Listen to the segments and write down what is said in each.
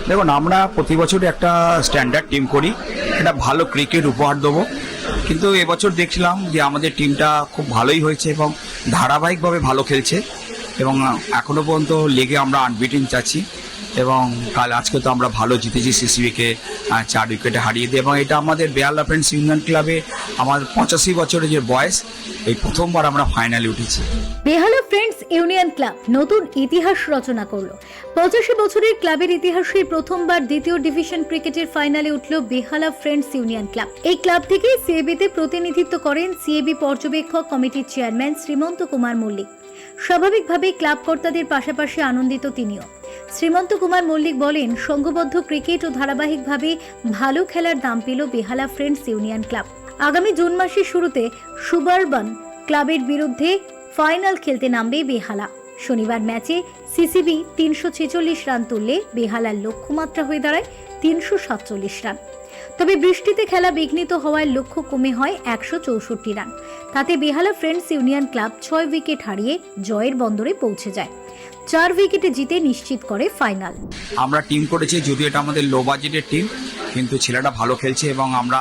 দেখুন, আমরা প্রতি বছরই একটা স্ট্যান্ডার্ড টিম করি, একটা ভালো ক্রিকেট উপহার দেবো। কিন্তু এবছর দেখছিলাম যে আমাদের টিমটা খুব ভালোই হয়েছে এবং ধারাবাহিকভাবে ভালো খেলছে এবং এখনও পর্যন্ত লিগে আমরা আনবিটেন যাচ্ছি এবং আজকে তো আমরা ভালো জিতেছি সিসিবিকে 4 উইকেটে হারিয়ে দিয়ে, এবং এটা আমাদের বেহালা ফ্রেন্ডস ইউনিয়ন ক্লাবে আমার 85 বছরের যে বয়স, এই প্রথমবার আমরা ফাইনালে উঠেছি। বেহালা ফ্রেন্ডস ইউনিয়ন ক্লাব নতুন ইতিহাস রচনা করলো। 85 বছরের ক্লাবের ইতিহাসে প্রথমবার দ্বিতীয় ডিভিশন ক্রিকেটের ফাইনালে উঠল বেহালা ফ্রেন্ডস ইউনিয়ন ক্লাব। এই ক্লাব থেকে সিএবিতে প্রতিনিধিত্ব করেন সিএবি পর্যবেক্ষক কমিটির চেয়ারম্যান শ্রীমন্ত কুমার মল্লিক। স্বাভাবিকভাবেই ক্লাব কর্তাদের পাশাপাশি আনন্দিত তিনিও। শ্রীমন্ত কুমার মল্লিক বলেন, সংঘবদ্ধ ক্রিকেট ও ধারাবাহিকভাবে ভালো খেলার দাম পেল বেহালা ফ্রেন্ডস ইউনিয়ন ক্লাব। আগামী জুন মাসের শুরুতে সুবারবান ক্লাবের বিরুদ্ধে ফাইনাল খেলতে নামবে বেহালা। শনিবার ম্যাচে সিসিবি 346 রান তুললে বেহালার লক্ষ্যমাত্রা হয়ে দাঁড়ায় 347 রান। তবে বৃষ্টিতে খেলা বিঘ্নিত হওয়ায় লক্ষ্য কমে হয় 164 রান। তাতে বেহালা ফ্রেন্ডস ইউনিয়ন ক্লাব 6 উইকেট হারিয়ে জয়ের বন্দরে পৌঁছে যায়। 4 উইকেটে জিতে নিশ্চিত করে ফাইনাল। আমরা টিম করেছি, যদিও এটা আমাদের লো বাজেটের টিম, কিন্তু ছেলেটা ভালো খেলছে এবং আমরা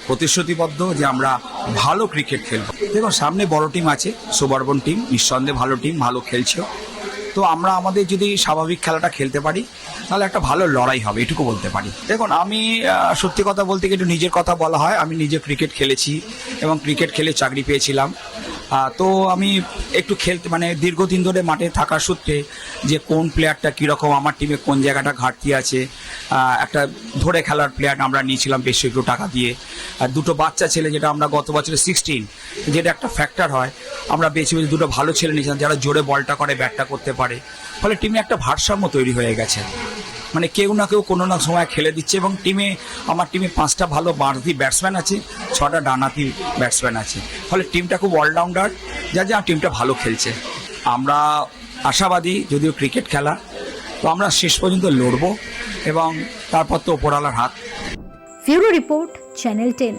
প্রতিশ্রুতিবদ্ধ যে আমরা ভালো ক্রিকেট খেলব। দেখুন, সামনে বড় টিম আছে, সুবর্বন টিম, নিঃসন্দেহে ভালো টিম, ভালো খেলছে। তো আমরা আমাদের যদি স্বাভাবিক খেলাটা খেলতে পারি তাহলে একটা ভালো লড়াই হবে, এটুকু বলতে পারি। দেখুন, আমি সত্যি কথা বলতে গিয়ে একটু নিজের কথা বলা হয়, আমি নিজে ক্রিকেট খেলেছি এবং ক্রিকেট খেলে চাকরি পেয়েছিলাম। তো আমি একটু খেলতে দীর্ঘদিন ধরে মাঠে থাকার সূত্রে যে কোন প্লেয়ারটা কীরকম, আমার টিমে কোন জায়গাটা ঘাটতি আছে, একটা ধরে খেলার প্লেয়ার আমরা নিয়েছিলাম বেশি একটু টাকা দিয়ে। আর দুটো বাচ্চা ছেলে, যেটা আমরা গত বছরে 16, যেটা একটা ফ্যাক্টর হয়, আমরা বেছে বেছে দুটো ভালো ছেলে নিয়েছিলাম যারা জোরে বলটা করে, ব্যাটটা করতে পারে। ফলে টিমে একটা ভারসাম্য তৈরি হয়ে গেছে, কেউ না কেউ কোনো না সময় খেলে দিচ্ছে। এবং আমার টিমে 5টা ভালো বাঁধি ব্যাটসম্যান আছে, 6টা ডানহাতি ব্যাটসম্যান আছে। ফলে টিমটা খুব অলরাউন্ডার, যা টিমটা ভালো খেলছে। আমরা আশাবাদী, যদিও ক্রিকেট খেলা, তো আমরা শেষ পর্যন্ত লড়বো এবং তারপর তো ওপরওয়ালার হাত। Bureau report, channel 10।